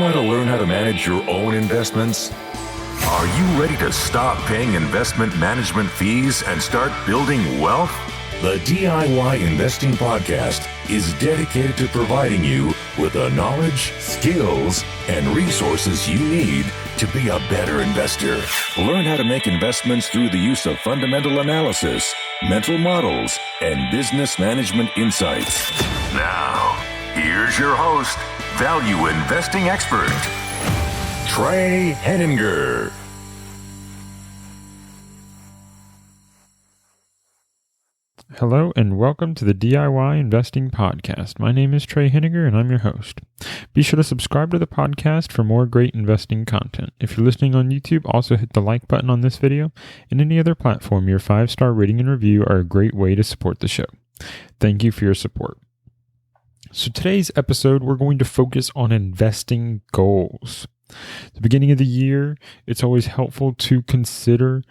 want to learn how to manage your own investments? Are you ready to stop paying investment management fees and start building wealth? The DIY Investing Podcast is dedicated to providing you with the knowledge, skills, and resources you need to be a better investor. Learn how to make investments through the use of fundamental analysis, mental models, and business management insights. Now, here's your host, value investing expert, Trey Henninger. Hello and welcome to the DIY Investing Podcast. My name is Trey Henninger and I'm your host. Be sure to subscribe to the podcast for more great investing content. If you're listening on YouTube, also hit the like button on this video and any other platform. Your 5-star rating and review are a great way to support the show. Thank you for your support. So today's episode, we're going to focus on investing goals. At the beginning of the year, it's always helpful to consider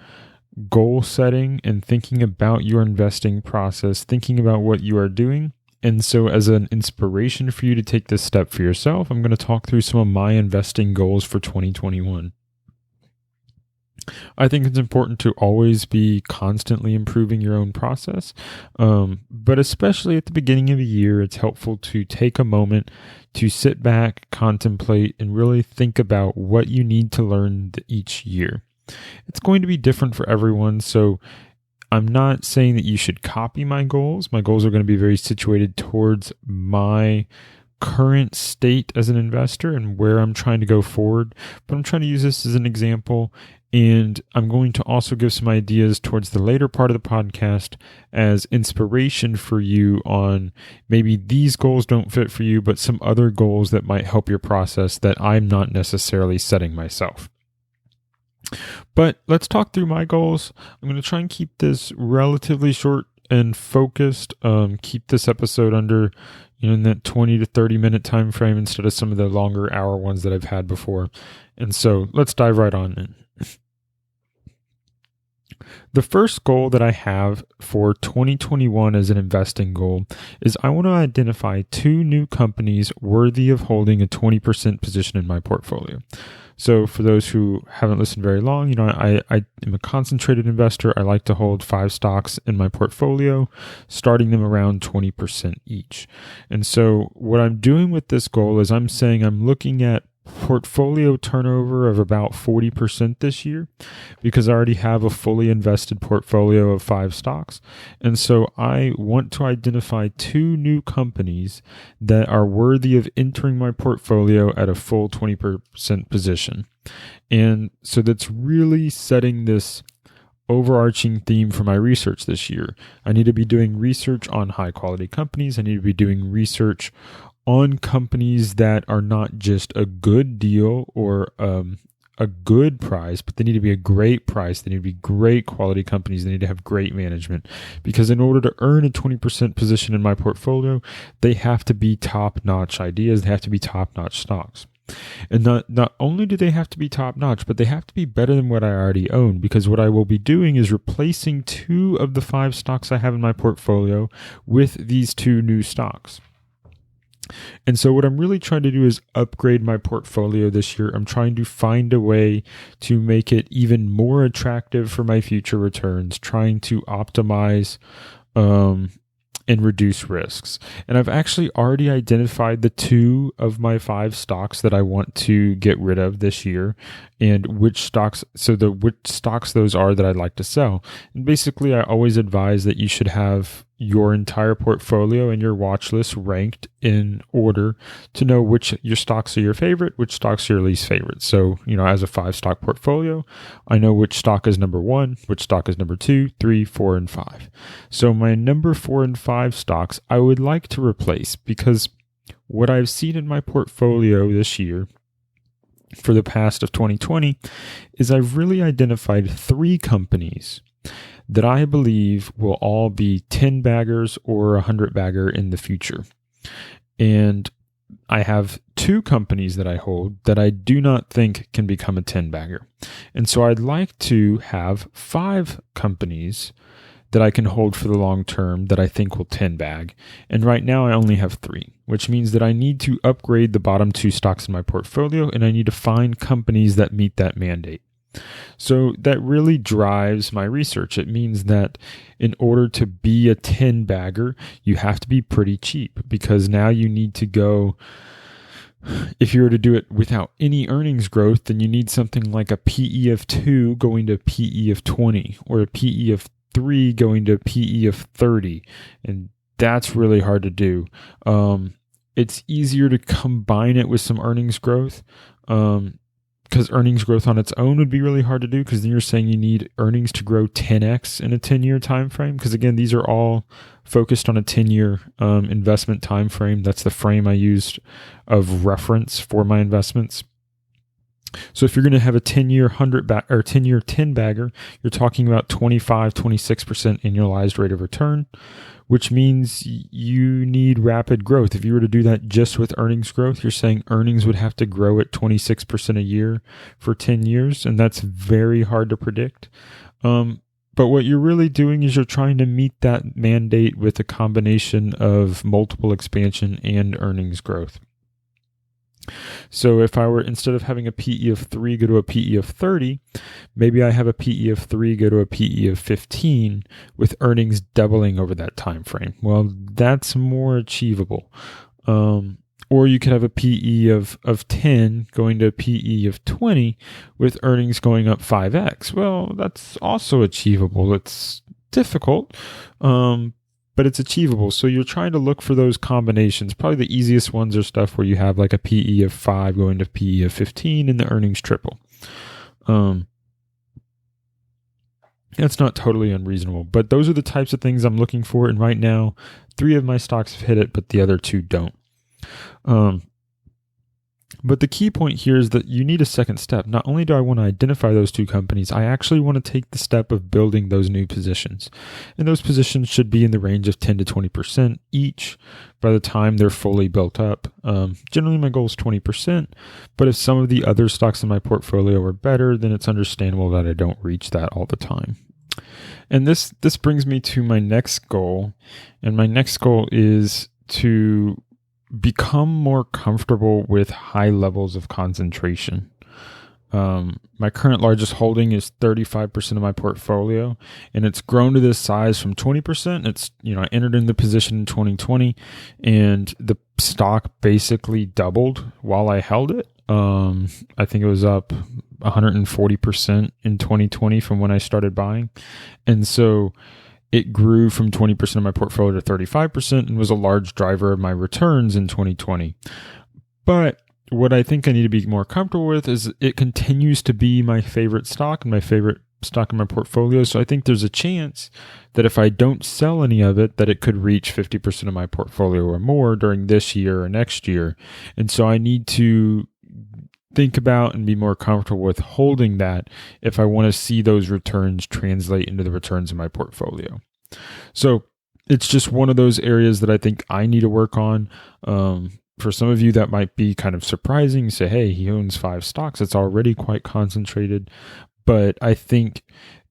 goal setting and thinking about your investing process, thinking about what you are doing. And so as an inspiration for you to take this step for yourself, I'm going to talk through some of my investing goals for 2021. I think it's important to always be constantly improving your own process, but especially at the beginning of the year, it's helpful to take a moment to sit back, contemplate, and really think about what you need to learn each year. It's going to be different for everyone, so I'm not saying that you should copy my goals. My goals are going to be very situated towards my current state as an investor and where I'm trying to go forward, but I'm trying to use this as an example, and I'm going to also give some ideas towards the later part of the podcast as inspiration for you on maybe these goals don't fit for you, but some other goals that might help your process that I'm not necessarily setting myself. But let's talk through my goals. I'm going to try and keep this relatively short and focused. Keep this episode under, in that 20 to 30 minute time frame instead of some of the longer hour ones that I've had before. And so let's dive right on in. The first goal that I have for 2021 as an investing goal is I want to identify 2 new companies worthy of holding a 20% position in my portfolio. So for those who haven't listened very long, I am a concentrated investor. I like to hold 5 stocks in my portfolio, starting them around 20% each. And so what I'm doing with this goal is I'm saying I'm looking at portfolio turnover of about 40% this year because I already have a fully invested portfolio of 5 stocks. And so I want to identify 2 new companies that are worthy of entering my portfolio at a full 20% position. And so that's really setting this overarching theme for my research this year. I need to be doing research on high quality companies. I need to be doing research on companies that are not just a good deal or a good price, but they need to be a great price. They need to be great quality companies. They need to have great management. Because in order to earn a 20% position in my portfolio, they have to be top-notch ideas. They have to be top-notch stocks. And not only do they have to be top-notch, but they have to be better than what I already own, because what I will be doing is replacing 2 of the 5 stocks I have in my portfolio with these 2 new stocks. And so what I'm really trying to do is upgrade my portfolio this year. I'm trying to find a way to make it even more attractive for my future returns, trying to optimize and reduce risks. And I've actually already identified the 2 of my 5 stocks that I want to get rid of this year and which stocks those are that I'd like to sell. And basically, I always advise that you should have your entire portfolio and your watch list ranked in order to know which your stocks are your favorite, which stocks are your least favorite. So, as a 5-stock portfolio, I know which stock is number 1, which stock is number 2, 3, 4, and 5. So my number 4 and 5 stocks, I would like to replace because what I've seen in my portfolio this year for the past of 2020 is I've really identified 3 companies that I believe will all be 10-baggers or 100-bagger in the future. And I have 2 companies that I hold that I do not think can become a 10-bagger. And so I'd like to have 5 companies that I can hold for the long term that I think will 10 bag. And right now I only have 3, which means that I need to upgrade the bottom 2 stocks in my portfolio, and I need to find companies that meet that mandate. So that really drives my research. It means that in order to be a 10 bagger, you have to be pretty cheap, because now you need to go, if you were to do it without any earnings growth, then you need something like a PE of 2 going to a PE of 20, or a PE of 3 going to a PE of 30. And that's really hard to do. It's easier to combine it with some earnings growth, because earnings growth on its own would be really hard to do, because then you're saying you need earnings to grow 10x in a 10-year time frame. Because again, these are all focused on a 10-year investment time frame. That's the frame I used of reference for my investments. So if you're going to have a 10-year 10-year 10 bagger, you're talking about 26% annualized rate of return, which means you need rapid growth. If you were to do that just with earnings growth, you're saying earnings would have to grow at 26% a year for 10 years, and that's very hard to predict. But what you're really doing is you're trying to meet that mandate with a combination of multiple expansion and earnings growth. So if I were, instead of having a PE of 3 go to a PE of 30, maybe I have a PE of 3 go to a PE of 15 with earnings doubling over that time frame. Well, that's more achievable. Or you could have a PE of 10 going to a PE of 20 with earnings going up 5x. Well, that's also achievable. It's difficult, but it's achievable. So you're trying to look for those combinations. Probably the easiest ones are stuff where you have like a PE of 5 going to PE of 15 and the earnings triple. That's not totally unreasonable, but those are the types of things I'm looking for. And right now, 3 of my stocks have hit it, but the other 2 don't. But the key point here is that you need a second step. Not only do I want to identify those 2 companies, I actually want to take the step of building those new positions. And those positions should be in the range of 10 to 20% each by the time they're fully built up. Generally, my goal is 20%, but if some of the other stocks in my portfolio are better, then it's understandable that I don't reach that all the time. And this brings me to my next goal. And my next goal is to become more comfortable with high levels of concentration. My current largest holding is 35% of my portfolio, and it's grown to this size from 20%. It's, I entered in the position in 2020, and the stock basically doubled while I held it. I think it was up 140% in 2020 from when I started buying. And so it grew from 20% of my portfolio to 35% and was a large driver of my returns in 2020. But what I think I need to be more comfortable with is it continues to be my favorite stock and my favorite stock in my portfolio. So I think there's a chance that if I don't sell any of it, that it could reach 50% of my portfolio or more during this year or next year. And so I need to think about and be more comfortable with holding that if I want to see those returns translate into the returns in my portfolio. So it's just one of those areas that I think I need to work on. For some of you, that might be kind of surprising. You say, hey, he owns 5 stocks. It's already quite concentrated. But I think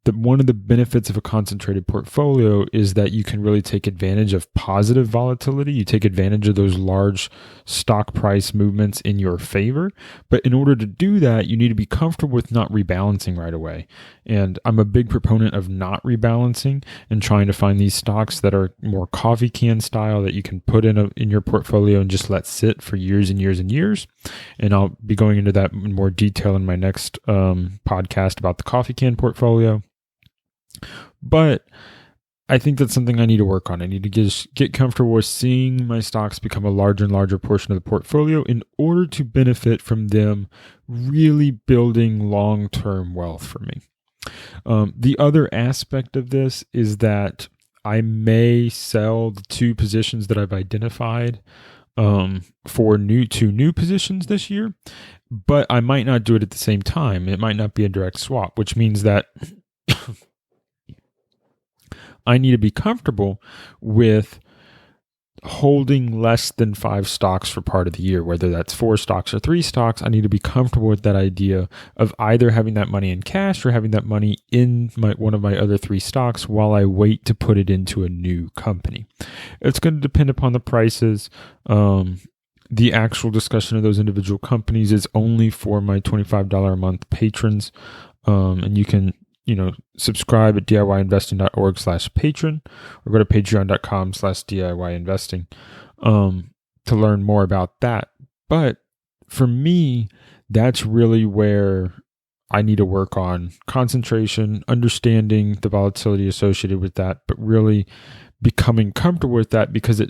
that one of the benefits of a concentrated portfolio is that you can really take advantage of positive volatility. You take advantage of those large stock price movements in your favor. But in order to do that, you need to be comfortable with not rebalancing right away. And I'm a big proponent of not rebalancing and trying to find these stocks that are more coffee can style that you can put in your portfolio and just let sit for years and years and years. And I'll be going into that in more detail in my next podcast about the coffee can portfolio. But I think that's something I need to work on. I need to get comfortable with seeing my stocks become a larger and larger portion of the portfolio in order to benefit from them really building long-term wealth for me. The other aspect of this is that I may sell the 2 positions that I've identified for two new positions this year, but I might not do it at the same time. It might not be a direct swap, which means that I need to be comfortable with holding less than 5 stocks for part of the year, whether that's 4 stocks or 3 stocks. I need to be comfortable with that idea of either having that money in cash or having that money in one of my other 3 stocks while I wait to put it into a new company. It's going to depend upon the prices. The actual discussion of those individual companies is only for my $25 a month patrons. And you can subscribe at DIYinvesting.org/patron or go to patreon.com/DIYinvesting to learn more about that. But for me, that's really where I need to work on concentration, understanding the volatility associated with that, but really becoming comfortable with that because I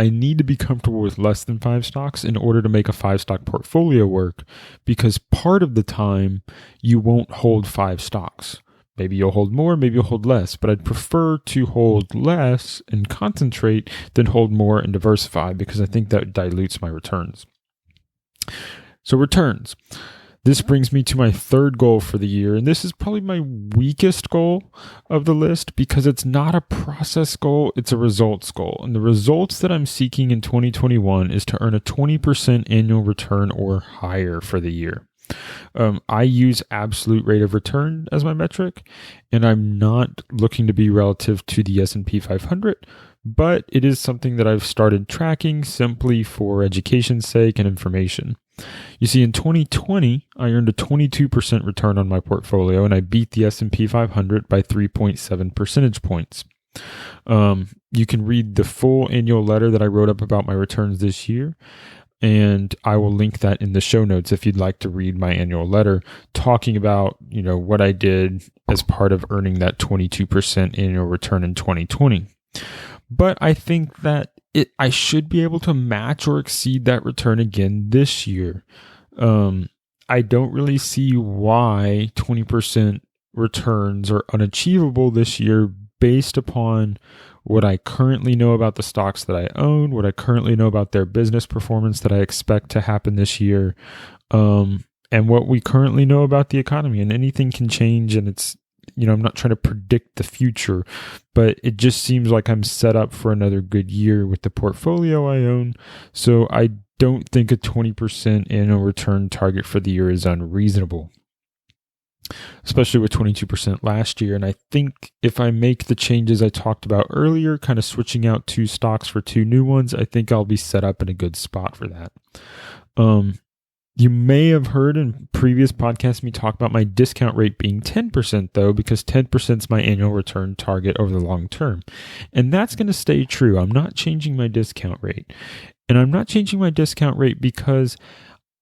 need to be comfortable with less than 5 stocks in order to make a 5-stock portfolio work, because part of the time you won't hold 5 stocks. Maybe you'll hold more, maybe you'll hold less, but I'd prefer to hold less and concentrate than hold more and diversify, because I think that dilutes my returns. So returns. This brings me to my third goal for the year, and this is probably my weakest goal of the list because it's not a process goal, it's a results goal. And the results that I'm seeking in 2021 is to earn a 20% annual return or higher for the year. I use absolute rate of return as my metric, and I'm not looking to be relative to the S&P 500, but it is something that I've started tracking simply for education's sake and information. You see, in 2020, I earned a 22% return on my portfolio, and I beat the S&P 500 by 3.7 percentage points. You can read the full annual letter that I wrote up about my returns this year, and I will link that in the show notes if you'd like to read my annual letter talking about, what I did as part of earning that 22% annual return in 2020. But I think that I should be able to match or exceed that return again this year. I don't really see why 20% returns are unachievable this year based upon what I currently know about the stocks that I own, what I currently know about their business performance that I expect to happen this year, and what we currently know about the economy. And anything can change, and it's, I'm not trying to predict the future, but it just seems like I'm set up for another good year with the portfolio I own. So I don't think a 20% annual return target for the year is unreasonable, especially with 22% last year. And I think if I make the changes I talked about earlier, kind of switching out 2 stocks for 2 new ones, I think I'll be set up in a good spot for that. You may have heard in previous podcasts me talk about my discount rate being 10%, though, because 10% is my annual return target over the long term. And that's going to stay true. I'm not changing my discount rate. And I'm not changing my discount rate because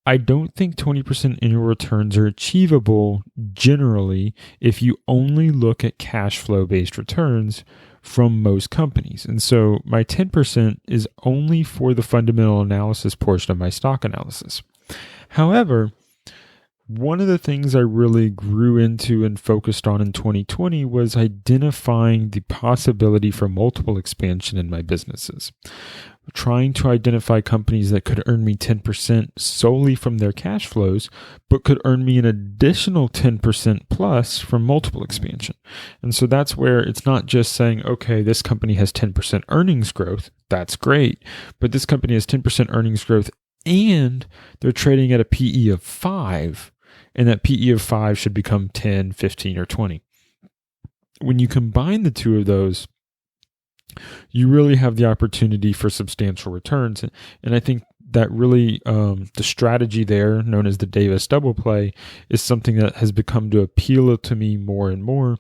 I don't think 20% annual returns are achievable generally if you only look at cash flow based returns from most companies. And so my 10% is only for the fundamental analysis portion of my stock analysis. However, one of the things I really grew into and focused on in 2020 was identifying the possibility for multiple expansion in my businesses. Trying to identify companies that could earn me 10% solely from their cash flows, but could earn me an additional 10% plus from multiple expansion. And so that's where it's not just saying, okay, this company has 10% earnings growth. That's great. But this company has 10% earnings growth and they're trading at a PE of 5, and that PE of 5 should become 10, 15, or 20. When you combine the two of those, you really have the opportunity for substantial returns. And I think that really the strategy there, known as the Davis double play, is something that has become to appeal to me more and more,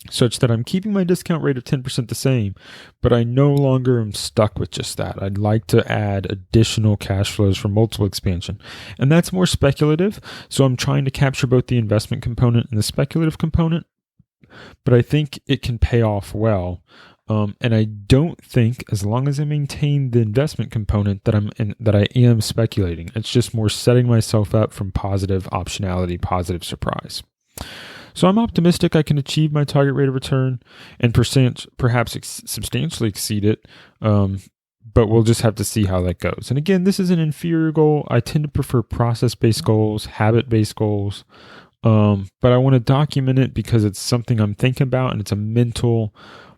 such that I'm keeping my discount rate of 10% the same, but I no longer am stuck with just that. I'd like to add additional cash flows from multiple expansion. And that's more speculative, so I'm trying to capture both the investment component and the speculative component, but I think it can pay off well. And I don't think, as long as I maintain the investment component, that I am speculating. It's just more setting myself up from positive optionality, positive surprise. So I'm optimistic I can achieve my target rate of return and perhaps substantially exceed it, but we'll just have to see how that goes. And again, this is an inferior goal. I tend to prefer process-based goals, habit-based goals, but I want to document it because it's something I'm thinking about, and it's a mental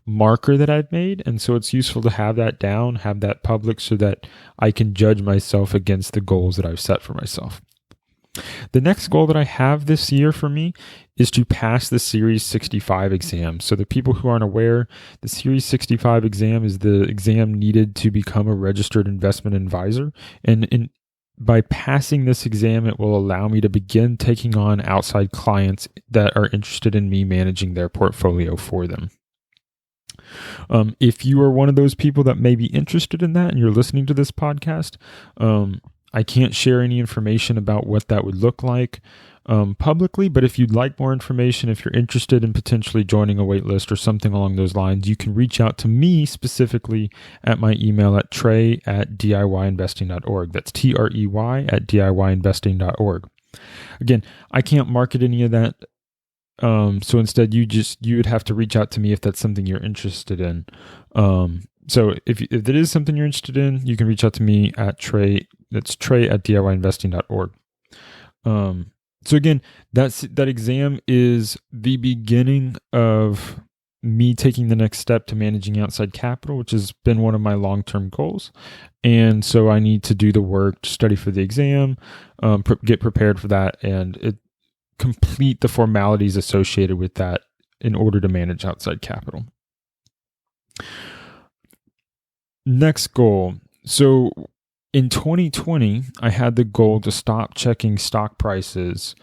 marker that I've made. And so it's useful to have that down, have that public so that I can judge myself against the goals that I've set for myself. The next goal that I have this year for me is to pass the Series 65 exam. So the people who aren't aware, the Series 65 exam is the exam needed to become a registered investment advisor. And by passing this exam, it will allow me to begin taking on outside clients that are interested in me managing their portfolio for them. If you are one of those people that may be interested in that and you're listening to this podcast, I can't share any information about what that would look like publicly, but if you'd like more information, if you're interested in potentially joining a wait list or something along those lines, you can reach out to me specifically at my email at trey@diyinvesting.org. That's TREY@diyinvesting.org. Again, I can't market any of that. So instead you would have to reach out to me if that's something you're interested in. So if it is something you're interested in, you can reach out to me at Trey. That's trey@diyinvesting.org. So again, that exam is the beginning of me taking the next step to managing outside capital, which has been one of my long-term goals. And so I need to do the work to study for the exam, get prepared for that, and complete the formalities associated with that in order to manage outside capital. Next goal. So in 2020, I had the goal to stop checking stock prices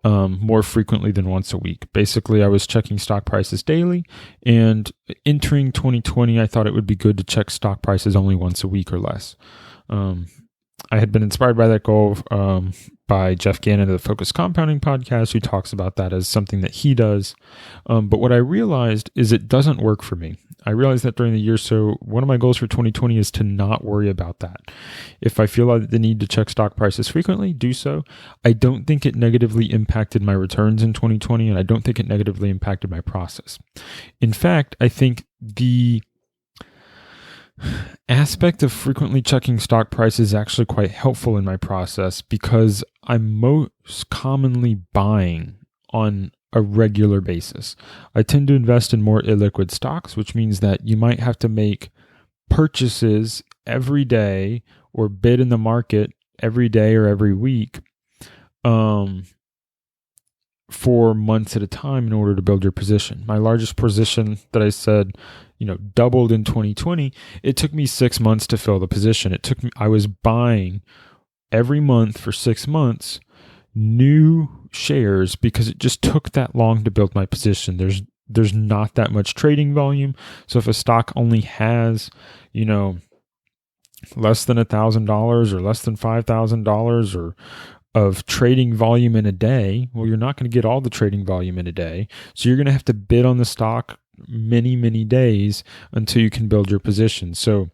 more frequently than once a week. Basically, I was checking stock prices daily, and entering 2020, I thought it would be good to check stock prices only once a week or less. I had been inspired by that goal by Jeff Gannon of the Focused Compounding podcast, who talks about that as something that he does. But what I realized is it doesn't work for me. I realized that during the year. So one of my goals for 2020 is to not worry about that. If I feel like the need to check stock prices frequently, do so. I don't think it negatively impacted my returns in 2020, and I don't think it negatively impacted my process. In fact, I think the aspect of frequently checking stock prices is actually quite helpful in my process because I'm most commonly buying on a regular basis. I tend to invest in more illiquid stocks, which means that you might have to make purchases every day or bid in the market every day or every week for months at a time in order to build your position. My largest position that I said, doubled in 2020. It took me 6 months to fill the position. I was buying every month for 6 months new shares because it just took that long to build my position. There's not that much trading volume. So if a stock only has, less than $1,000 or less than $5,000 or of trading volume in a day, well, you're not going to get all the trading volume in a day. So you're going to have to bid on the stock many, many days until you can build your position. So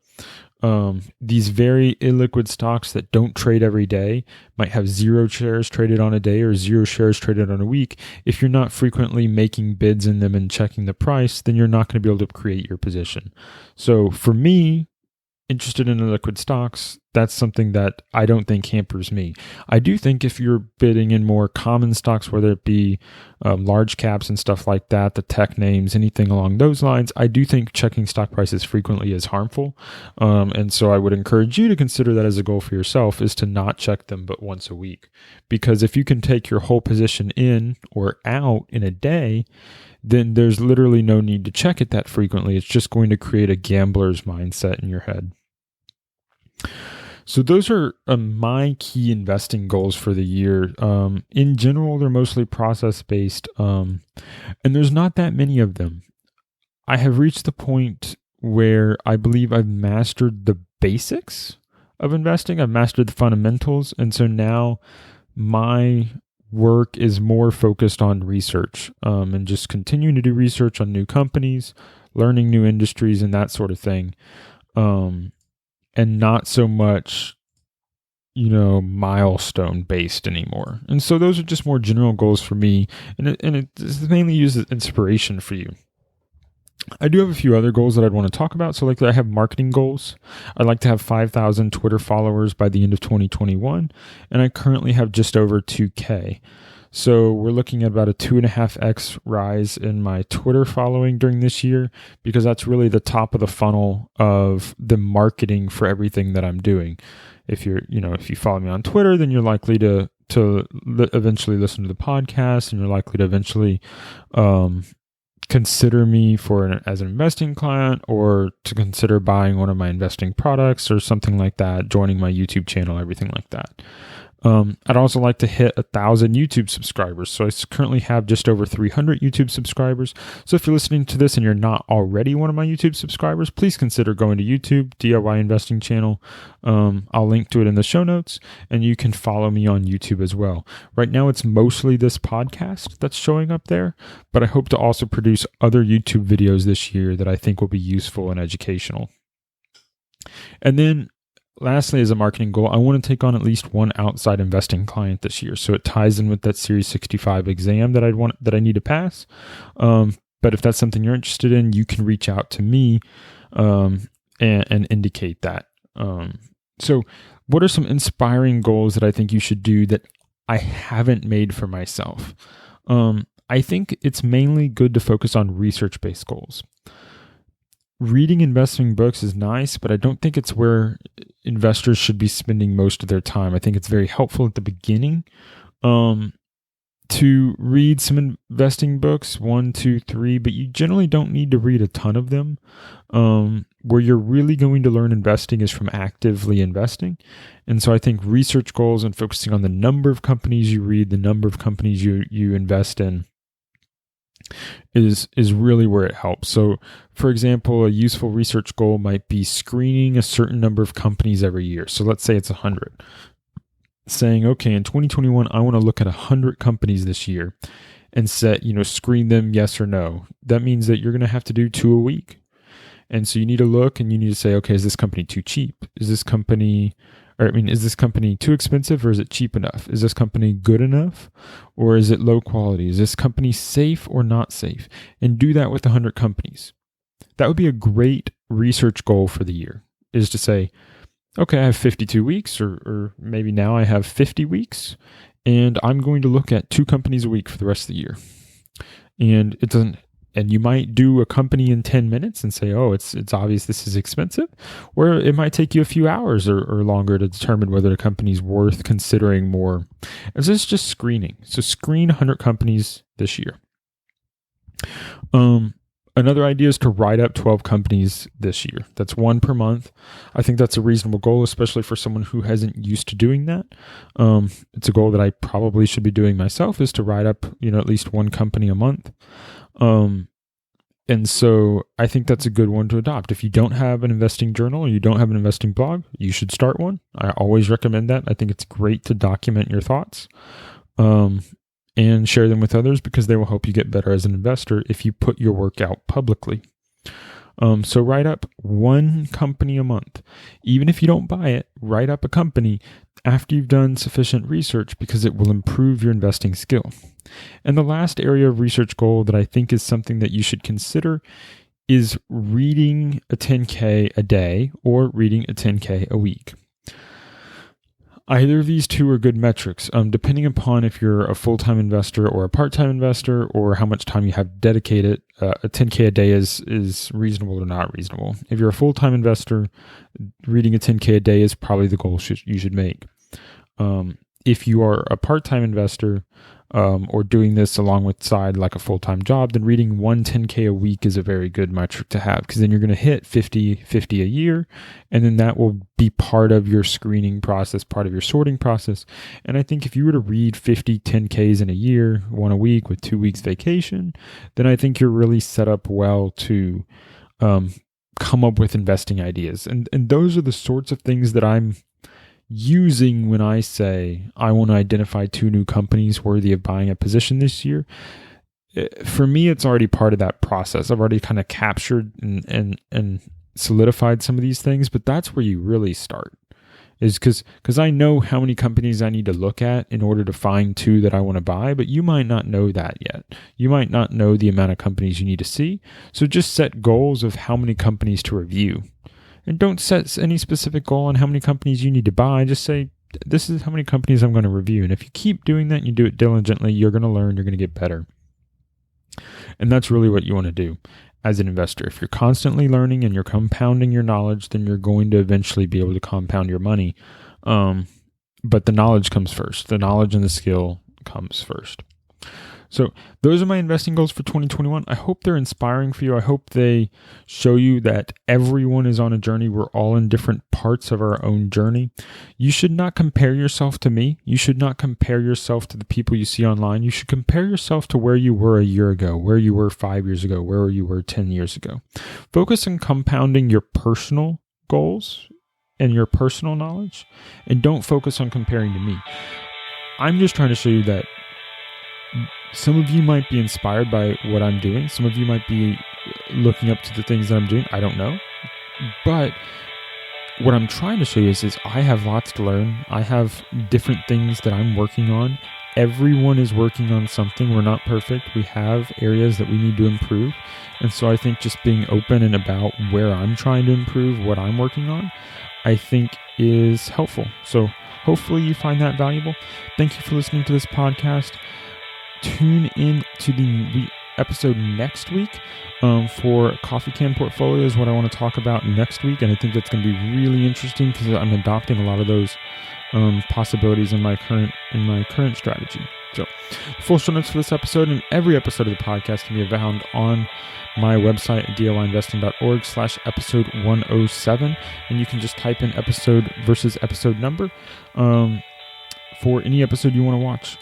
these very illiquid stocks that don't trade every day might have 0 shares traded on a day or 0 shares traded on a week. If you're not frequently making bids in them and checking the price, then you're not going to be able to create your position. So for me, interested in illiquid stocks, that's something that I don't think hampers me. I do think if you're bidding in more common stocks, whether it be large caps and stuff like that, the tech names, anything along those lines, I do think checking stock prices frequently is harmful. And so I would encourage you to consider that as a goal for yourself, is to not check them but once a week. Because if you can take your whole position in or out in a day, then there's literally no need to check it that frequently. It's just going to create a gambler's mindset in your head. So those are my key investing goals for the year. In general, they're mostly process-based, and there's not that many of them. I have reached the point where I believe I've mastered the basics of investing. I've mastered the fundamentals, and so now my work is more focused on research and just continuing to do research on new companies, learning new industries, and that sort of thing. And not so much, milestone based anymore. And so those are just more general goals for me. And it's mainly used as inspiration for you. I do have a few other goals that I'd want to talk about. So I have marketing goals. I'd like to have 5,000 Twitter followers by the end of 2021. And I currently have just over 2K. So we're looking at about a 2.5x rise in my Twitter following during this year, because that's really the top of the funnel of the marketing for everything that I'm doing. If you follow me on Twitter, then you're likely to eventually listen to the podcast, and you're likely to eventually consider me as an investing client, or to consider buying one of my investing products or something like that, joining my YouTube channel, everything like that. I'd also like to hit 1,000 YouTube subscribers. So I currently have just over 300 YouTube subscribers. So if you're listening to this and you're not already one of my YouTube subscribers, please consider going to YouTube, DIY Investing Channel. I'll link to it in the show notes, and you can follow me on YouTube as well. Right now, it's mostly this podcast that's showing up there, but I hope to also produce other YouTube videos this year that I think will be useful and educational. And then lastly, as a marketing goal, I want to take on at least one outside investing client this year. So it ties in with that Series 65 exam that I need to pass. But if that's something you're interested in, you can reach out to me and indicate that. So what are some inspiring goals that I think you should do that I haven't made for myself? I think it's mainly good to focus on research-based goals. Reading investing books is nice, but I don't think it's where investors should be spending most of their time. I think it's very helpful at the beginning to read some investing books, 1, 2, 3, but you generally don't need to read a ton of them. Where you're really going to learn investing is from actively investing. And so I think research goals and focusing on the number of companies you read, the number of companies you invest in, is really where it helps. So, for example, a useful research goal might be screening a certain number of companies every year. So let's say it's 100. Saying, okay, in 2021, I want to look at 100 companies this year and screen them yes or no. That means that you're going to have to do 2 a week. And so you need to look and you need to say, okay, is this company too cheap? Is this company too expensive, or is it cheap enough? Is this company good enough, or is it low quality? Is this company safe or not safe? And do that with 100 companies. That would be a great research goal for the year, is to say, okay, I have 52 weeks, or maybe now I have 50 weeks, and I'm going to look at 2 companies a week for the rest of the year. And you might do a company in 10 minutes and say, oh, it's obvious this is expensive. Or it might take you a few hours or longer to determine whether the company's worth considering more. And so it's just screening. So screen 100 companies this year. Another idea is to write up 12 companies this year. That's 1 per month. I think that's a reasonable goal, especially for someone who hasn't used to doing that. It's a goal that I probably should be doing myself, is to write up, at least 1 company a month. And so I think that's a good one to adopt. If you don't have an investing journal or you don't have an investing blog, you should start one. I always recommend that. I think it's great to document your thoughts, and share them with others, because they will help you get better as an investor if you put your work out publicly. So write up 1 company a month. Even if you don't buy it, write up a company after you've done sufficient research, because it will improve your investing skill. And the last area of research goal that I think is something that you should consider is reading a 10K a day or reading a 10K a week. Either of these 2 are good metrics, depending upon if you're a full-time investor or a part-time investor, or how much time you have dedicated. A 10K a day is reasonable or not reasonable. If you're a full-time investor, reading a 10K a day is probably the goal you should make. If you are a part-time investor, or doing this alongside like a full-time job, then reading 1 10K a week is a very good metric to have, because then you're going to hit 50 a year, and then that will be part of your screening process, part of your sorting process. And I think if you were to read 50 10Ks in a year, 1 a week with 2 weeks vacation, then I think you're really set up well to come up with investing ideas. And those are the sorts of things that I'm using when I say I want to identify 2 new companies worthy of buying a position this year. For me, it's already part of that process. I've already kind of captured and solidified some of these things, but that's where you really start, is because I know how many companies I need to look at in order to find 2 that I want to buy, but you might not know that yet. You might not know the amount of companies you need to see. So just set goals of how many companies to review. And don't set any specific goal on how many companies you need to buy. Just say this is how many companies I'm going to review. And if you keep doing that and you do it diligently, you're going to learn, you're going to get better. And that's really what you want to do as an investor. If you're constantly learning and you're compounding your knowledge, then you're going to eventually be able to compound your money. But the knowledge comes first. The knowledge and the skill comes first. So those are my investing goals for 2021. I hope they're inspiring for you. I hope they show you that everyone is on a journey. We're all in different parts of our own journey. You should not compare yourself to me. You should not compare yourself to the people you see online. You should compare yourself to where you were a year ago, where you were 5 years ago, where you were 10 years ago. Focus on compounding your personal goals and your personal knowledge, and don't focus on comparing to me. I'm just trying to show you that some of you might be inspired by what I'm doing. Some of you might be looking up to the things that I'm doing. I don't know. But what I'm trying to show you is I have lots to learn. I have different things that I'm working on. Everyone is working on something. We're not perfect. We have areas that we need to improve. And so I think just being open and about where I'm trying to improve, what I'm working on, I think is helpful. So hopefully you find that valuable. Thank you for listening to this podcast. Tune in to the episode next week for Coffee Can Portfolio is what I want to talk about next week. And I think that's going to be really interesting because I'm adopting a lot of those possibilities in my current strategy. So full show notes for this episode and every episode of the podcast can be found on my website at DIYinvesting.org/episode 107. And you can just type in episode versus episode number for any episode you want to watch.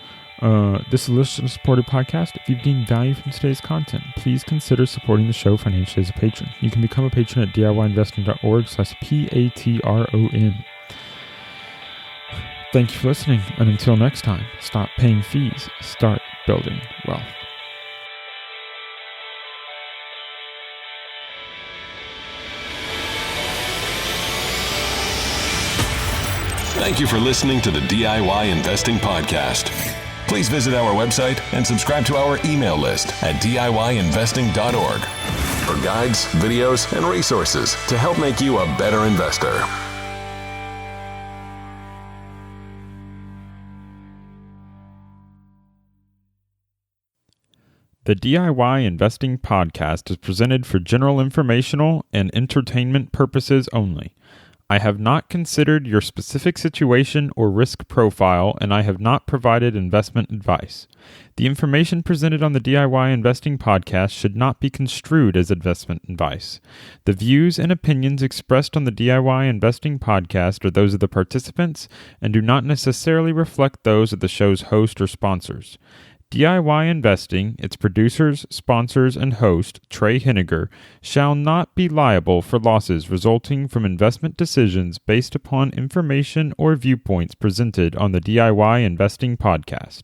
This is a listener-supported podcast. If you've gained value from today's content, please consider supporting the show financially as a patron. You can become a patron at DIYinvesting.org/PATRON. Thank you for listening, and until next time, stop paying fees, start building wealth. Thank you for listening to the DIY Investing Podcast. Please visit our website and subscribe to our email list at DIYinvesting.org for guides, videos, and resources to help make you a better investor. The DIY Investing Podcast is presented for general informational and entertainment purposes only. I have not considered your specific situation or risk profile, and I have not provided investment advice. The information presented on the DIY Investing Podcast should not be construed as investment advice. The views and opinions expressed on the DIY Investing Podcast are those of the participants and do not necessarily reflect those of the show's host or sponsors. DIY Investing, its producers, sponsors, and host, Trey Henniger, shall not be liable for losses resulting from investment decisions based upon information or viewpoints presented on the DIY Investing Podcast.